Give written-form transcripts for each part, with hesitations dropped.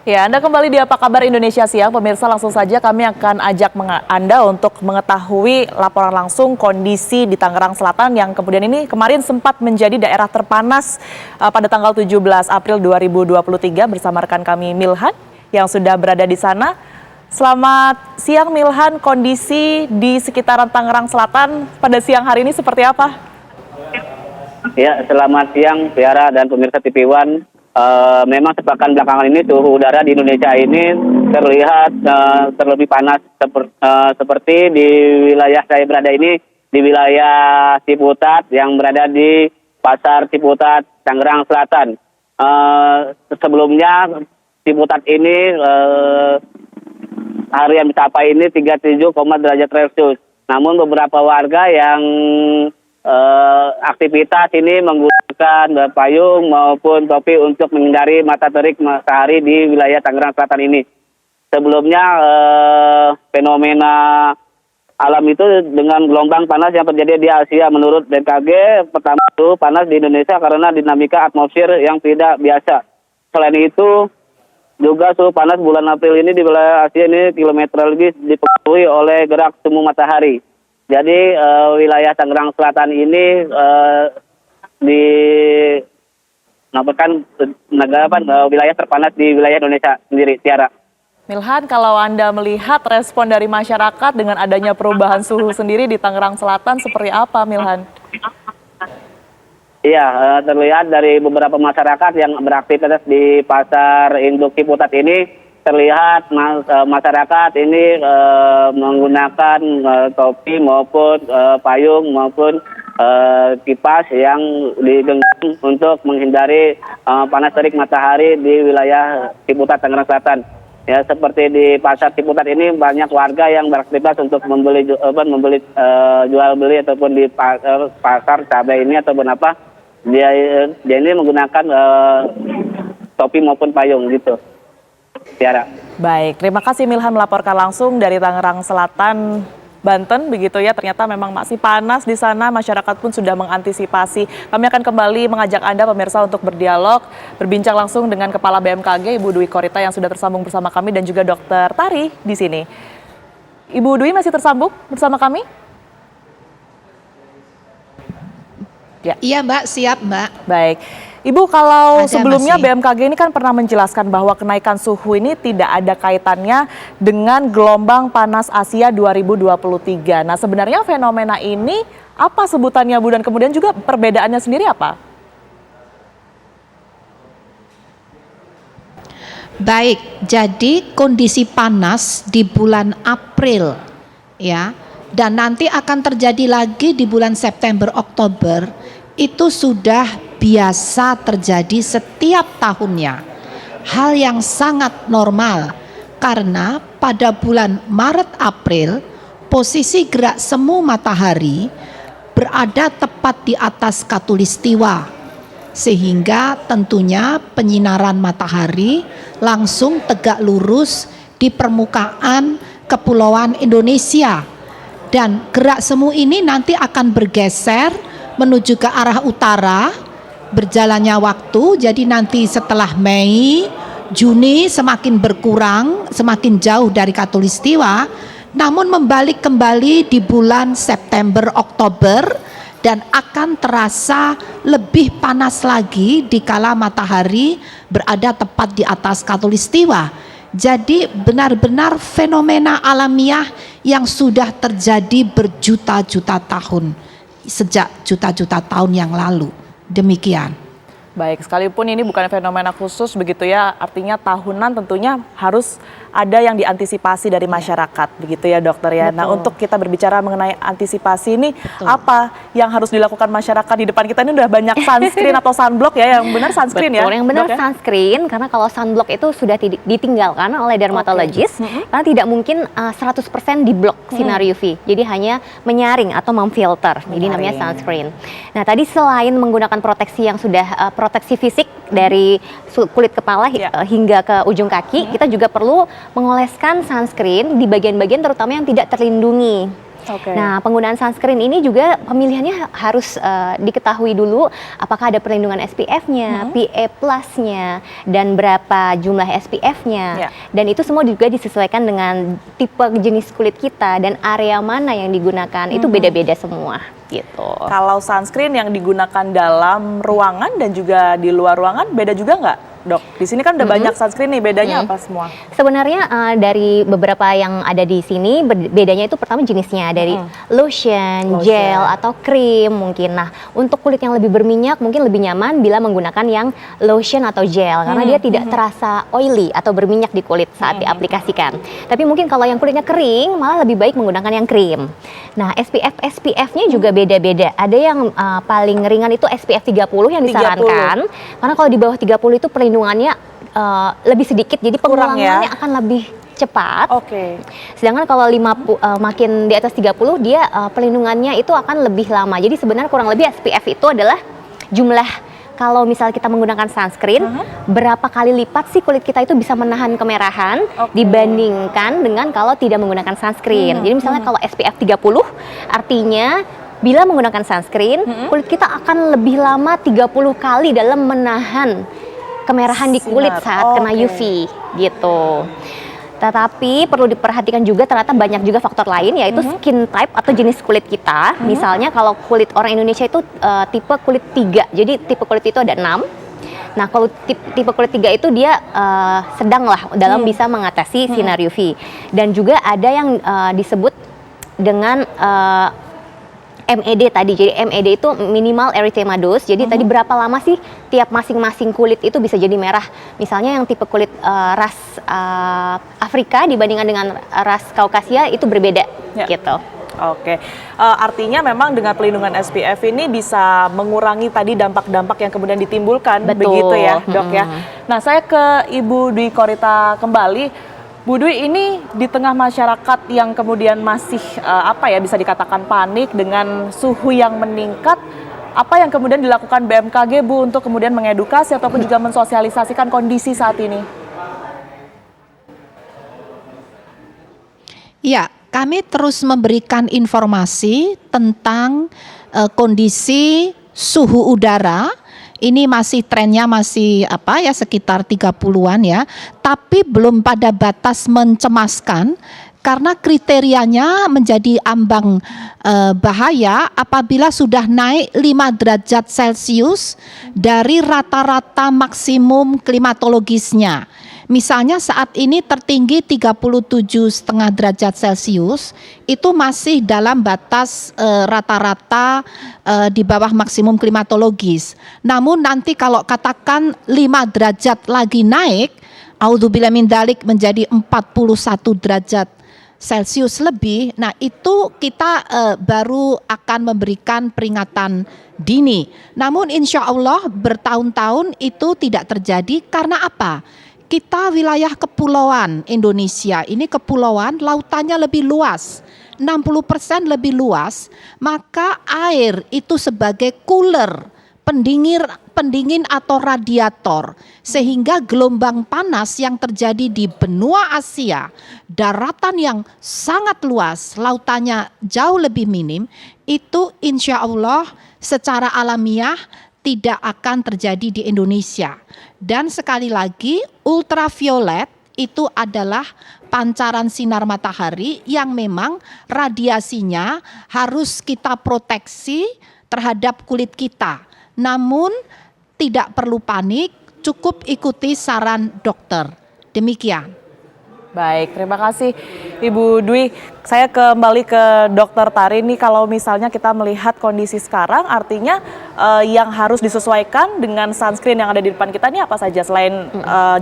Ya, Anda kembali di Apa Kabar Indonesia Siang. Pemirsa, langsung saja kami akan ajak Anda untuk mengetahui laporan langsung kondisi di Tangerang Selatan yang kemudian ini kemarin sempat menjadi daerah terpanas pada tanggal 17 April 2023 bersama rekan kami Milhan yang sudah berada di sana. Selamat siang Milhan, kondisi di sekitaran Tangerang Selatan pada siang hari ini seperti apa? Ya, selamat siang Tiara dan pemirsa TV One. Memang sepekan belakangan ini suhu udara di Indonesia ini terlihat terlebih panas seperti di wilayah saya berada ini, di wilayah Ciputat yang berada di Pasar Ciputat, Tangerang Selatan. Sebelumnya Ciputat ini hari yang mencapai ini 37, derajat Celcius. Namun beberapa warga yang aktivitas ini menggunakan payung maupun topi untuk menghindari mata terik matahari di wilayah Tangerang Selatan ini. Sebelumnya fenomena alam itu dengan gelombang panas yang terjadi di Asia menurut BMKG, pertama itu panas di Indonesia karena dinamika atmosfer yang tidak biasa. Selain itu juga suhu panas bulan April ini di wilayah Asia ini kilometer lebih dipengaruhi oleh gerak semu matahari. Jadi wilayah Tangerang Selatan ini dinampakkan wilayah terpanas di wilayah Indonesia sendiri, Tiara. Milhan, kalau Anda melihat respon dari masyarakat dengan adanya perubahan suhu sendiri di Tangerang Selatan seperti apa, Milhan? Iya, terlihat dari beberapa masyarakat yang beraktivitas di Pasar Induk Ciputat ini, terlihat masyarakat ini menggunakan topi maupun payung maupun kipas yang digenggam untuk menghindari panas terik matahari di wilayah Ciputat, Tangerang Selatan. Ya, seperti di Pasar Ciputat ini banyak warga yang beraktivitas untuk membeli jual beli ataupun di pasar cabai ini ataupun apa. Dia ini menggunakan topi maupun payung gitu. Tiara. Baik, terima kasih Milhan melaporkan langsung dari Tangerang Selatan, Banten, begitu ya. Ternyata memang masih panas di sana, masyarakat pun sudah mengantisipasi. Kami akan kembali mengajak Anda pemirsa untuk berdialog, berbincang langsung dengan Kepala BMKG Ibu Dwi Korita yang sudah tersambung bersama kami dan juga Dr. Tari di sini. Ibu Dwi masih tersambung bersama kami? Ya. Iya Mbak, siap Mbak. Baik. Ibu, kalau Ada sebelumnya masih. BMKG ini kan pernah menjelaskan bahwa kenaikan suhu ini tidak ada kaitannya dengan gelombang panas Asia 2023. Nah, sebenarnya fenomena ini apa sebutannya Bu, dan kemudian juga perbedaannya sendiri apa? Baik, jadi kondisi panas di bulan April ya, dan nanti akan terjadi lagi di bulan September, Oktober, itu sudah biasa terjadi setiap tahunnya. Hal yang sangat normal karena pada bulan Maret April posisi gerak semu matahari berada tepat di atas khatulistiwa, sehingga tentunya penyinaran matahari langsung tegak lurus di permukaan kepulauan Indonesia, dan gerak semu ini nanti akan bergeser menuju ke arah utara berjalannya waktu. Jadi nanti setelah Mei, Juni semakin berkurang, semakin jauh dari khatulistiwa, namun membalik kembali di bulan September, Oktober, dan akan terasa lebih panas lagi dikala matahari berada tepat di atas khatulistiwa. Jadi benar-benar fenomena alamiah yang sudah terjadi berjuta-juta tahun, sejak juta-juta tahun yang lalu. Demikian. Baik, sekalipun ini bukan fenomena khusus begitu ya, artinya tahunan tentunya harus ada yang diantisipasi dari masyarakat begitu ya dokter ya. Betul. Nah, untuk kita berbicara mengenai antisipasi ini, Betul. apa yang harus dilakukan masyarakat? Di depan kita ini udah banyak sunscreen atau sunblock ya, yang benar sunscreen. Betul, ya? yang benar Dok, ya? sunscreen, karena kalau sunblock itu sudah ditinggalkan oleh dermatologis, karena tidak mungkin 100% diblok sinar UV, jadi hanya menyaring atau memfilter, jadi namanya sunscreen. Nah, tadi selain menggunakan proteksi yang sudah proteksi fisik dari kulit kepala hingga ke ujung kaki, kita juga perlu mengoleskan sunscreen di bagian-bagian terutama yang tidak terlindungi. Oke. Nah, penggunaan sunscreen ini juga pemilihannya harus diketahui dulu apakah ada perlindungan SPF-nya, PA+-nya, dan berapa jumlah SPF-nya. Ya. Dan itu semua juga disesuaikan dengan tipe jenis kulit kita dan area mana yang digunakan. Itu beda-beda semua gitu. Kalau sunscreen yang digunakan dalam ruangan dan juga di luar ruangan beda juga nggak, Dok? Di sini kan udah banyak sunscreen nih, bedanya apa semua? Sebenarnya dari beberapa yang ada di sini bedanya itu pertama jenisnya dari lotion, gel atau krim mungkin. Nah, untuk kulit yang lebih berminyak mungkin lebih nyaman bila menggunakan yang lotion atau gel karena dia tidak terasa oily atau berminyak di kulit saat diaplikasikan. Tapi mungkin kalau yang kulitnya kering malah lebih baik menggunakan yang krim. Nah, SPF-nya juga beda-beda. Ada yang paling ringan itu SPF 30 yang disarankan. Karena kalau di bawah 30 itu perlindungannya lebih sedikit, jadi Kurang ya? pengulangannya akan lebih cepat. Oke. Sedangkan kalau makin di atas 30 dia perlindungannya itu akan lebih lama. Jadi sebenarnya kurang lebih SPF itu adalah jumlah kalau misal kita menggunakan sunscreen, berapa kali lipat sih kulit kita itu bisa menahan kemerahan dibandingkan dengan kalau tidak menggunakan sunscreen. Jadi misalnya kalau SPF 30 artinya bila menggunakan sunscreen, kulit kita akan lebih lama 30 kali dalam menahan kemerahan di kulit saat kena UV gitu. Tetapi perlu diperhatikan juga ternyata banyak juga faktor lain yaitu skin type atau jenis kulit kita. Misalnya kalau kulit orang Indonesia itu tipe kulit 3. Jadi tipe kulit itu ada 6. Nah, kalau tipe kulit 3 itu dia sedang lah dalam bisa mengatasi sinar UV. Dan juga ada yang disebut dengan MED tadi. Jadi MED itu minimal erythema dose. Jadi tadi berapa lama sih tiap masing-masing kulit itu bisa jadi merah. Misalnya yang tipe kulit ras Afrika dibandingkan dengan ras Kaukasia itu berbeda gitu. Oke, artinya memang dengan pelindungan SPF ini bisa mengurangi tadi dampak-dampak yang kemudian ditimbulkan, begitu ya, Dok ya. Nah, saya ke Ibu Dwi Korita kembali. Bu Dwi, ini di tengah masyarakat yang kemudian masih bisa dikatakan panik dengan suhu yang meningkat, apa yang kemudian dilakukan BMKG, Bu, untuk kemudian mengedukasi ataupun juga mensosialisasikan kondisi saat ini? Ya, kami terus memberikan informasi tentang kondisi suhu udara. Ini masih trennya masih sekitar 30-an ya, tapi belum pada batas mencemaskan karena kriterianya menjadi ambang bahaya apabila sudah naik 5 derajat Celcius dari rata-rata maksimum klimatologisnya. Misalnya saat ini tertinggi 37,5 derajat Celcius, itu masih dalam batas rata-rata di bawah maksimum klimatologis. Namun nanti kalau katakan 5 derajat lagi naik, audzubillah min dzalik menjadi 41 derajat Celcius lebih, nah itu kita baru akan memberikan peringatan dini. Namun insya Allah bertahun-tahun itu tidak terjadi karena apa? Kita wilayah kepulauan Indonesia, ini kepulauan lautannya lebih luas, 60% lebih luas, maka air itu sebagai cooler, pendingin atau radiator, sehingga gelombang panas yang terjadi di benua Asia, daratan yang sangat luas, lautannya jauh lebih minim, itu insya Allah secara alamiah tidak akan terjadi di Indonesia. Dan sekali lagi, ultraviolet itu adalah pancaran sinar matahari yang memang radiasinya harus kita proteksi terhadap kulit kita. Namun tidak perlu panik, cukup ikuti saran dokter. Demikian. Baik, terima kasih Ibu Dwi. Saya kembali ke Dokter Tari nih, kalau misalnya kita melihat kondisi sekarang, artinya yang harus disesuaikan dengan sunscreen yang ada di depan kita ini apa saja selain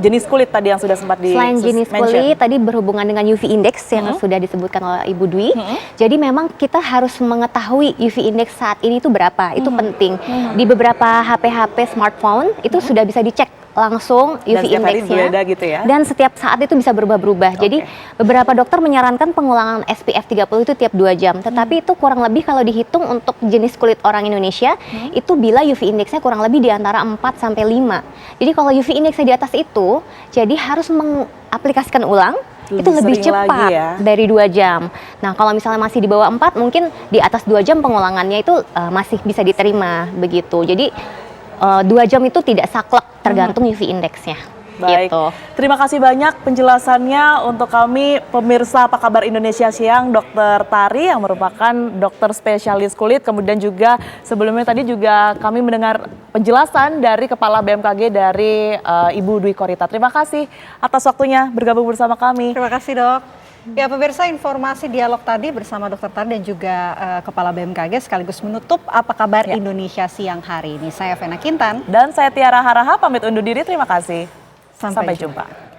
jenis kulit tadi yang sudah sempat Selain jenis kulit, tadi berhubungan dengan UV index yang sudah disebutkan oleh Ibu Dwi. Jadi memang kita harus mengetahui UV index saat ini itu berapa, itu penting. Di beberapa HP-HP smartphone itu sudah bisa dicek langsung UV index-nya gitu ya? Dan setiap saat itu bisa berubah-ubah. Jadi beberapa dokter menyarankan pengulangan SPF 30 itu tiap 2 jam. Tetapi itu kurang lebih kalau dihitung untuk jenis kulit orang Indonesia itu bila UV index-nya kurang lebih di antara 4 sampai 5. Jadi kalau UV index-nya di atas itu, jadi harus mengaplikasikan ulang itu lebih sering lagi cepat ya. dari 2 jam. Nah, kalau misalnya masih di bawah 4, mungkin di atas 2 jam pengulangannya itu masih bisa diterima begitu. Jadi 2 jam itu tidak saklek, tergantung UV indeksnya. Baik, Gitu. terima kasih banyak penjelasannya untuk kami pemirsa Apa Kabar Indonesia Siang, Dokter Tari yang merupakan dokter spesialis kulit. Kemudian juga sebelumnya tadi juga kami mendengar penjelasan dari Kepala BMKG dari Ibu Dwi Korita. Terima kasih atas waktunya bergabung bersama kami. Terima kasih dok. Ya pemirsa, informasi dialog tadi bersama Dokter Tari dan juga Kepala BMKG sekaligus menutup Apa Kabar Indonesia Siang hari ini. Saya Vena Kintan. Dan saya Tiara Haraha pamit undur diri, terima kasih. Sampai Sampai jumpa.